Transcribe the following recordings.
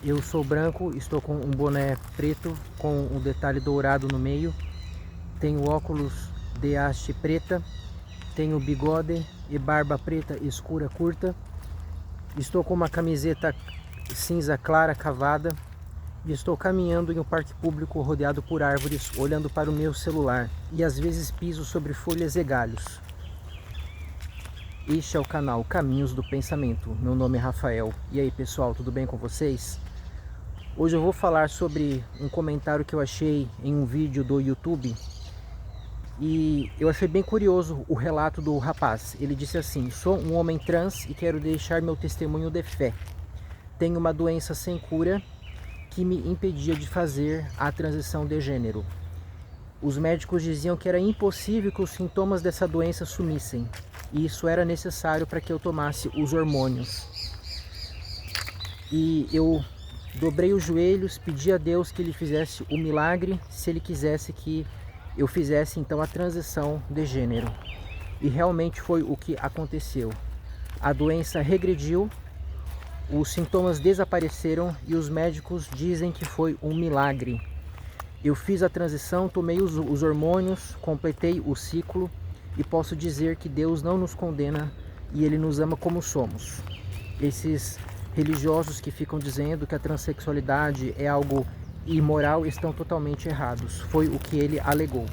Eu sou branco, estou com um boné preto com um detalhe dourado no meio. Tenho óculos de haste preta. Tenho bigode e barba preta escura curta. Estou com uma camiseta cinza clara cavada. E estou caminhando em um parque público rodeado por árvores, olhando para o meu celular. E às vezes piso sobre folhas e galhos. Este é o canal Caminhos do Pensamento. Meu nome é Rafael. E aí pessoal, tudo bem com vocês? Hoje eu vou falar sobre um comentário que eu achei em um vídeo do YouTube. E eu achei bem curioso o relato do rapaz. Ele disse assim: sou um homem trans e quero deixar meu testemunho de fé. Tenho uma doença sem cura que me impedia de fazer a transição de gênero. Os médicos diziam que era impossível que os sintomas dessa doença sumissem. E isso era necessário para que eu tomasse os hormônios. E eu dobrei os joelhos, pedi a Deus que Ele fizesse o milagre, se Ele quisesse que eu fizesse então a transição de gênero. E realmente foi o que aconteceu. A doença regrediu, os sintomas desapareceram e os médicos dizem que foi um milagre. Eu fiz a transição, tomei os hormônios, completei o ciclo e posso dizer que Deus não nos condena e Ele nos ama como somos. Esses religiosos que ficam dizendo que a transexualidade é algo imoral estão totalmente errados. Foi o que ele alegou.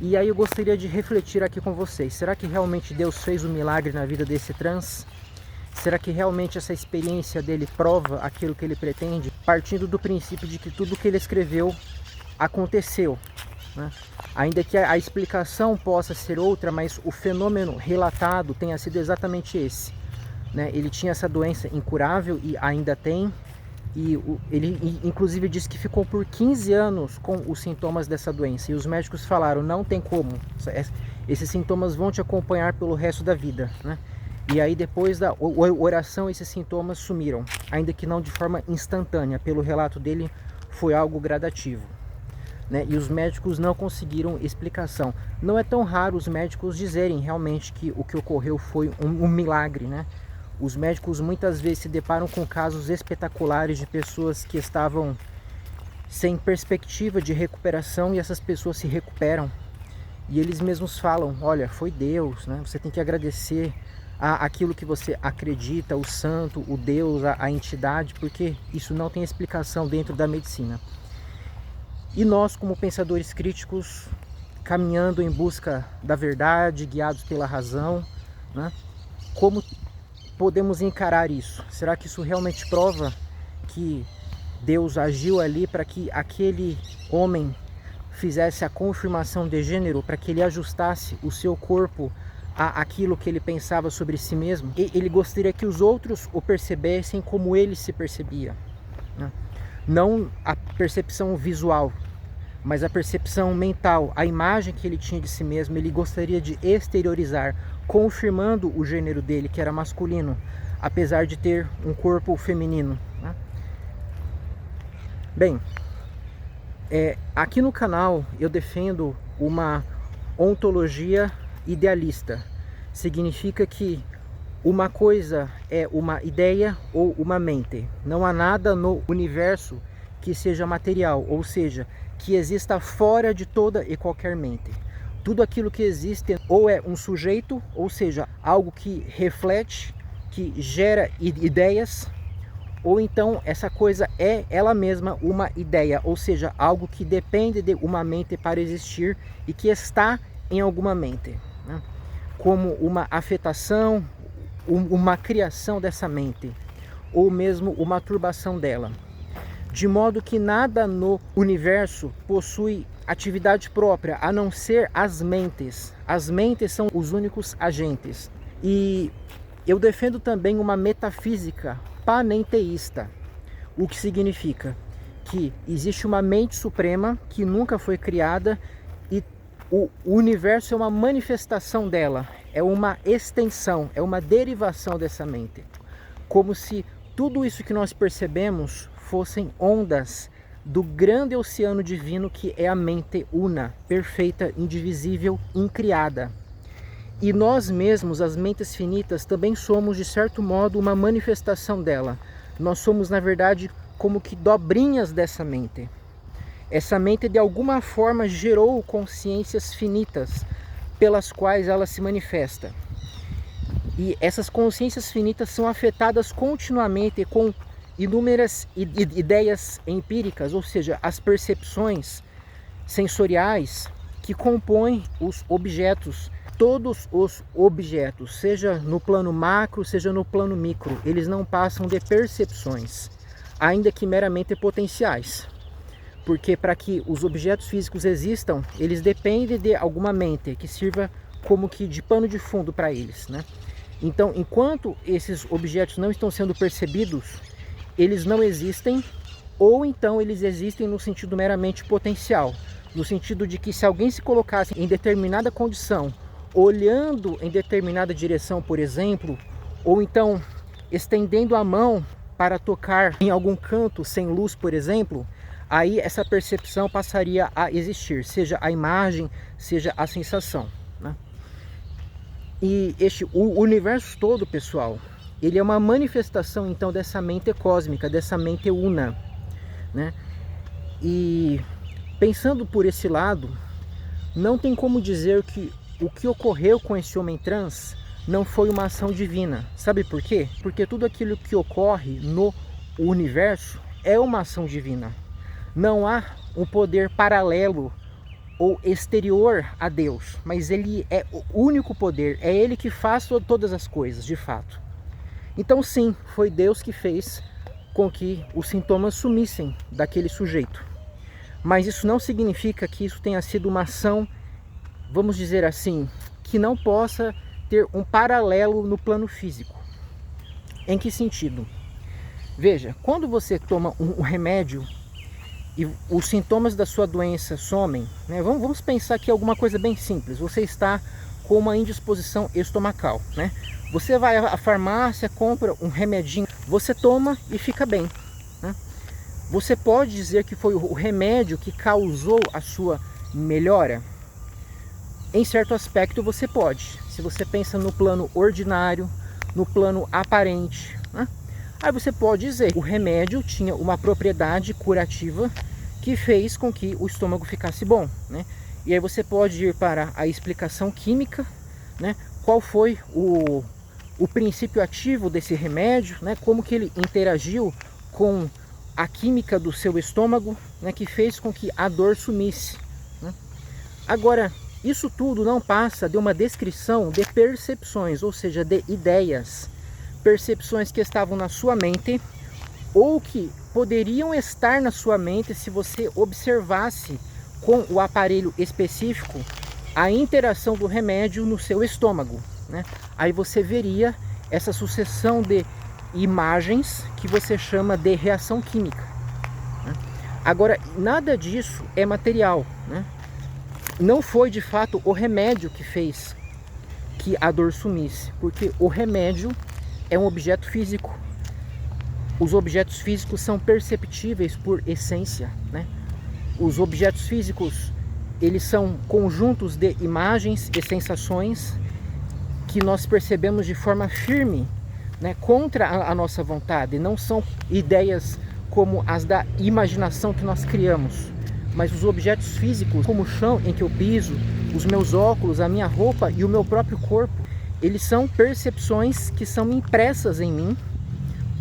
E aí eu gostaria de refletir aqui com vocês. Será que realmente Deus fez um milagre na vida desse trans? Será que realmente essa experiência dele prova aquilo que ele pretende? Partindo do princípio de que tudo que ele escreveu aconteceu, né? Ainda que a explicação possa ser outra, mas o fenômeno relatado tenha sido exatamente esse. Ele tinha essa doença incurável e ainda tem, e ele inclusive disse que ficou por 15 anos com os sintomas dessa doença, e os médicos falaram: não tem como, esses sintomas vão te acompanhar pelo resto da vida, né? E aí depois da oração esses sintomas sumiram, ainda que não de forma instantânea. Pelo relato dele foi algo gradativo, né? E os médicos não conseguiram explicação. Não é tão raro os médicos dizerem realmente que o que ocorreu foi um milagre, né? Os médicos muitas vezes se deparam com casos espetaculares de pessoas que estavam sem perspectiva de recuperação e essas pessoas se recuperam. E eles mesmos falam: olha, foi Deus, né? Você tem que agradecer aquilo que você acredita, o santo, o Deus, a entidade, porque isso não tem explicação dentro da medicina. E nós, como pensadores críticos, caminhando em busca da verdade, guiados pela razão, né? Como podemos encarar isso? Será que isso realmente prova que Deus agiu ali para que aquele homem fizesse a confirmação de gênero, para que ele ajustasse o seu corpo àquilo que ele pensava sobre si mesmo? E ele gostaria que os outros o percebessem como ele se percebia, né? Não a percepção visual, mas a percepção mental, a imagem que ele tinha de si mesmo. Ele gostaria de exteriorizar, confirmando o gênero dele, que era masculino, apesar de ter um corpo feminino, né? Bem, aqui no canal eu defendo uma ontologia idealista. Significa que uma coisa é uma ideia ou uma mente. Não há nada no universo que seja material, ou seja, que exista fora de toda e qualquer mente. Tudo aquilo que existe ou é um sujeito, ou seja, algo que reflete, que gera ideias, ou então essa coisa é ela mesma uma ideia, ou seja, algo que depende de uma mente para existir e que está em alguma mente, né? Como uma afetação, uma criação dessa mente, ou mesmo uma turbação dela. De modo que nada no universo possui atividade própria, a não ser as mentes. As mentes são os únicos agentes. E eu defendo também uma metafísica panenteísta, o que significa que existe uma mente suprema que nunca foi criada e o universo é uma manifestação dela, é uma extensão, é uma derivação dessa mente. Como se tudo isso que nós percebemos fossem ondas do grande oceano divino que é a mente una, perfeita, indivisível, incriada. E nós mesmos, as mentes finitas, também somos de certo modo uma manifestação dela. Nós somos, na verdade, como que dobrinhas dessa mente. Essa mente, de alguma forma, gerou consciências finitas pelas quais ela se manifesta. E essas consciências finitas são afetadas continuamente com inúmeras ideias empíricas, ou seja, as percepções sensoriais que compõem os objetos. Todos os objetos, seja no plano macro, seja no plano micro, eles não passam de percepções, ainda que meramente potenciais. Porque para que os objetos físicos existam, eles dependem de alguma mente que sirva como que de pano de fundo para eles, né? Então, enquanto esses objetos não estão sendo percebidos, eles não existem, ou então eles existem no sentido meramente potencial, no sentido de que se alguém se colocasse em determinada condição, olhando em determinada direção, por exemplo, ou então estendendo a mão para tocar em algum canto sem luz, por exemplo, aí essa percepção passaria a existir, seja a imagem, seja a sensação, né? E o universo todo, pessoal, ele é uma manifestação então dessa mente cósmica, dessa mente una, né? E pensando por esse lado, não tem como dizer que o que ocorreu com esse homem trans não foi uma ação divina. Sabe por quê? Porque tudo aquilo que ocorre no universo é uma ação divina. Não há um poder paralelo ou exterior a Deus, mas ele é o único poder, é ele que faz todas as coisas, de fato. Então sim, foi Deus que fez com que os sintomas sumissem daquele sujeito. Mas isso não significa que isso tenha sido uma ação, vamos dizer assim, que não possa ter um paralelo no plano físico. Em que sentido? Veja, quando você toma um remédio e os sintomas da sua doença somem, né? Vamos pensar aqui alguma coisa bem simples. Você está com uma indisposição estomacal, né? Você vai à farmácia, compra um remedinho, você toma e fica bem, né? Você pode dizer que foi o remédio que causou a sua melhora? Em certo aspecto você pode. Se você pensa no plano ordinário, no plano aparente, né? Aí você pode dizer que o remédio tinha uma propriedade curativa que fez com que o estômago ficasse bom, né? E aí você pode ir para a explicação química, né? Qual foi o princípio ativo desse remédio, né? Como que ele interagiu com a química do seu estômago, né? Que fez com que a dor sumisse, né? Agora, isso tudo não passa de uma descrição de percepções, ou seja, de ideias. Percepções que estavam na sua mente ou que poderiam estar na sua mente se você observasse com o aparelho específico a interação do remédio no seu estômago, né? Aí você veria essa sucessão de imagens que você chama de reação química, né? Agora, nada disso é material, né? Não foi de fato o remédio que fez que a dor sumisse, porque o remédio é um objeto físico. Os objetos físicos são perceptíveis por essência, né? Os objetos físicos, eles são conjuntos de imagens e sensações que nós percebemos de forma firme, né, contra a nossa vontade. Não são ideias como as da imaginação que nós criamos, mas os objetos físicos, como o chão em que eu piso, os meus óculos, a minha roupa e o meu próprio corpo, eles são percepções que são impressas em mim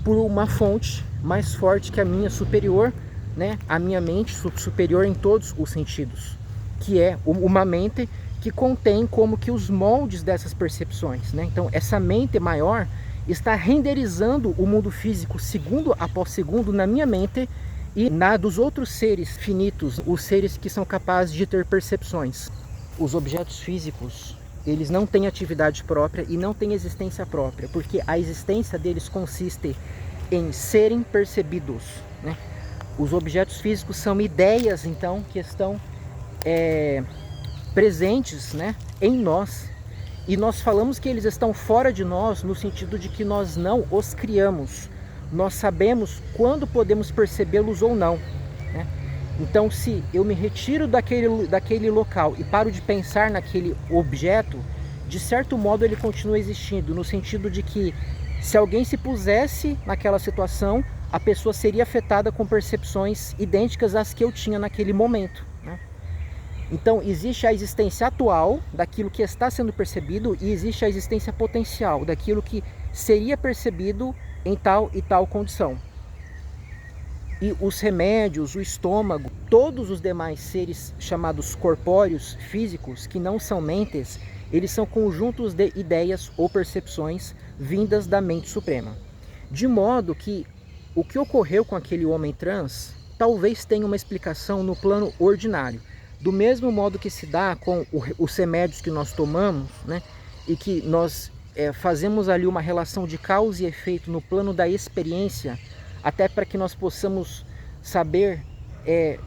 por uma fonte mais forte que a minha, superior, né? A minha mente superior em todos os sentidos, que é uma mente que contém como que os moldes dessas percepções, né? Então essa mente maior está renderizando o mundo físico segundo após segundo na minha mente e na dos outros seres finitos, os seres que são capazes de ter percepções. Os objetos físicos, eles não têm atividade própria e não têm existência própria, porque a existência deles consiste em serem percebidos, né? Os objetos físicos são ideias, então, que estão presentes, né, em nós. E nós falamos que eles estão fora de nós no sentido de que nós não os criamos. Nós sabemos quando podemos percebê-los ou não, né? Então, se eu me retiro daquele local e paro de pensar naquele objeto, de certo modo ele continua existindo, no sentido de que se alguém se pusesse naquela situação, a pessoa seria afetada com percepções idênticas às que eu tinha naquele momento, né? Então existe a existência atual daquilo que está sendo percebido e existe a existência potencial daquilo que seria percebido em tal e tal condição. E os remédios, o estômago, todos os demais seres chamados corpóreos, físicos, que não são mentes, eles são conjuntos de ideias ou percepções vindas da mente suprema. De modo que o que ocorreu com aquele homem trans talvez tenha uma explicação no plano ordinário. Do mesmo modo que se dá com os remédios que nós tomamos, né? E que nós fazemos ali uma relação de causa e efeito no plano da experiência, até para que nós possamos saber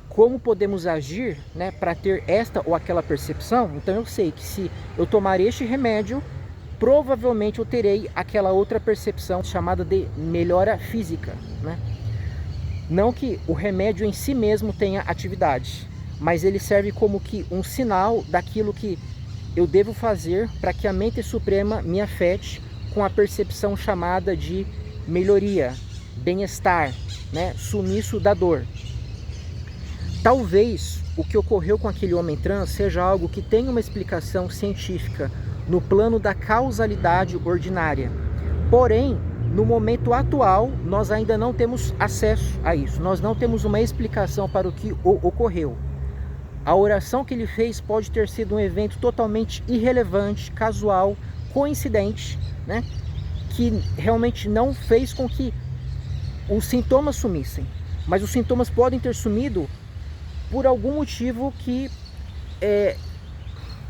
como podemos agir, né, para ter esta ou aquela percepção. Então eu sei que se eu tomar este remédio, provavelmente eu terei aquela outra percepção chamada de melhora física, né? Não que o remédio em si mesmo tenha atividade, mas ele serve como que um sinal daquilo que eu devo fazer para que a mente suprema me afete com a percepção chamada de melhoria, bem-estar, né? Sumiço da dor. Talvez o que ocorreu com aquele homem trans seja algo que tenha uma explicação científica no plano da causalidade ordinária. Porém, no momento atual, nós ainda não temos acesso a isso. Nós não temos uma explicação para o que ocorreu. A oração que ele fez pode ter sido um evento totalmente irrelevante, casual, coincidente, né? Que realmente não fez com que os sintomas sumissem. Mas os sintomas podem ter sumido por algum motivo que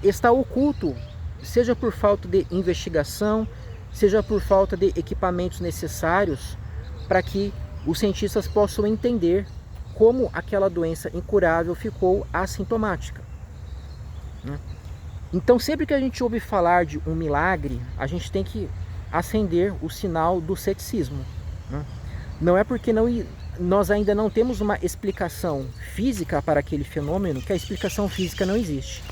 está oculto, seja por falta de investigação, seja por falta de equipamentos necessários para que os cientistas possam entender como aquela doença incurável ficou assintomática, né? Então sempre que a gente ouve falar de um milagre, a gente tem que acender o sinal do ceticismo, né? Não é porque nós ainda não temos uma explicação física para aquele fenômeno que a explicação física não existe.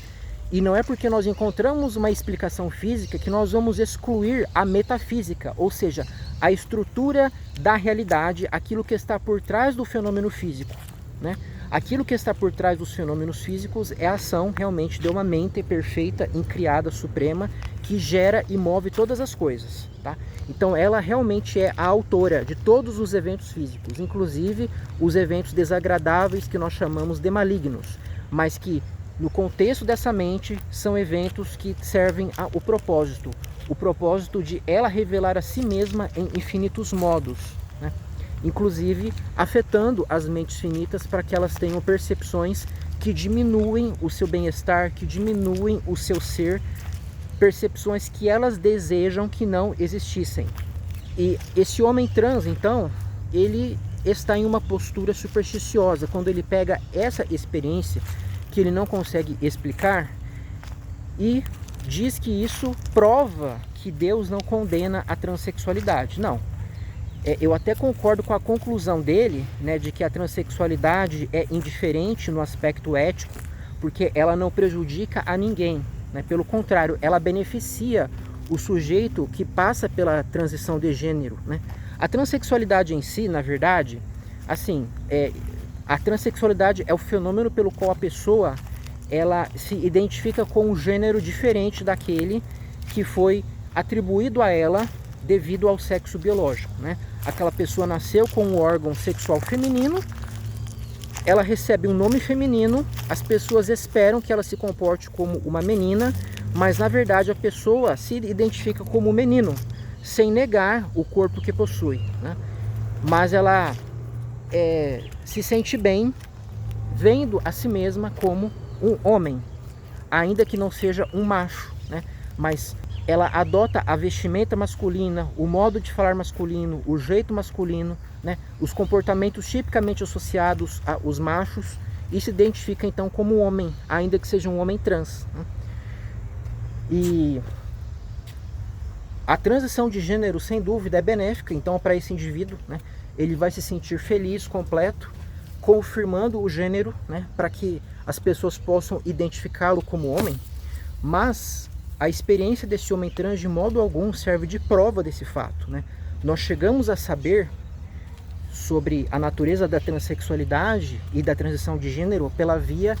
E não é porque nós encontramos uma explicação física que nós vamos excluir a metafísica, ou seja, a estrutura da realidade, aquilo que está por trás do fenômeno físico, né? Aquilo que está por trás dos fenômenos físicos é a ação realmente de uma mente perfeita, incriada, suprema, que gera e move todas as coisas, tá? Então ela realmente é a autora de todos os eventos físicos, inclusive os eventos desagradáveis que nós chamamos de malignos, mas que no contexto dessa mente são eventos que servem ao o propósito de ela revelar a si mesma em infinitos modos, né? Inclusive afetando as mentes finitas para que elas tenham percepções que diminuem o seu bem-estar, que diminuem o seu ser, percepções que elas desejam que não existissem. E esse homem trans, então, ele está em uma postura supersticiosa quando ele pega essa experiência que ele não consegue explicar e diz que isso prova que Deus não condena a transexualidade. Não. Eu até concordo com a conclusão dele, né, de que a transexualidade é indiferente no aspecto ético, porque ela não prejudica a ninguém, né? Pelo contrário, ela beneficia o sujeito que passa pela transição de gênero, né? A transexualidade em si, na verdade, assim, a transexualidade é o fenômeno pelo qual a pessoa ela se identifica com um gênero diferente daquele que foi atribuído a ela devido ao sexo biológico, né? Aquela pessoa nasceu com um órgão sexual feminino, ela recebe um nome feminino, as pessoas esperam que ela se comporte como uma menina, mas na verdade a pessoa se identifica como menino, sem negar o corpo que possui, né? Mas ela se sente bem vendo a si mesma como um homem, ainda que não seja um macho, né? Mas ela adota a vestimenta masculina, o modo de falar masculino, o jeito masculino, né? Os comportamentos tipicamente associados aos machos e se identifica então como homem, ainda que seja um homem trans, né? E a transição de gênero, sem dúvida, é benéfica então para esse indivíduo, né? Ele vai se sentir feliz, completo, confirmando o gênero, né? Para que as pessoas possam identificá-lo como homem, mas a experiência desse homem trans de modo algum serve de prova desse fato, né? Nós chegamos a saber sobre a natureza da transexualidade e da transição de gênero pela via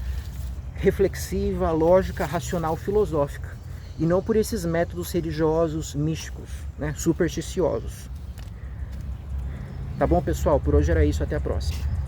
reflexiva, lógica, racional, filosófica, e não por esses métodos religiosos, místicos, né, supersticiosos. Tá bom, pessoal? Por hoje era isso. Até a próxima.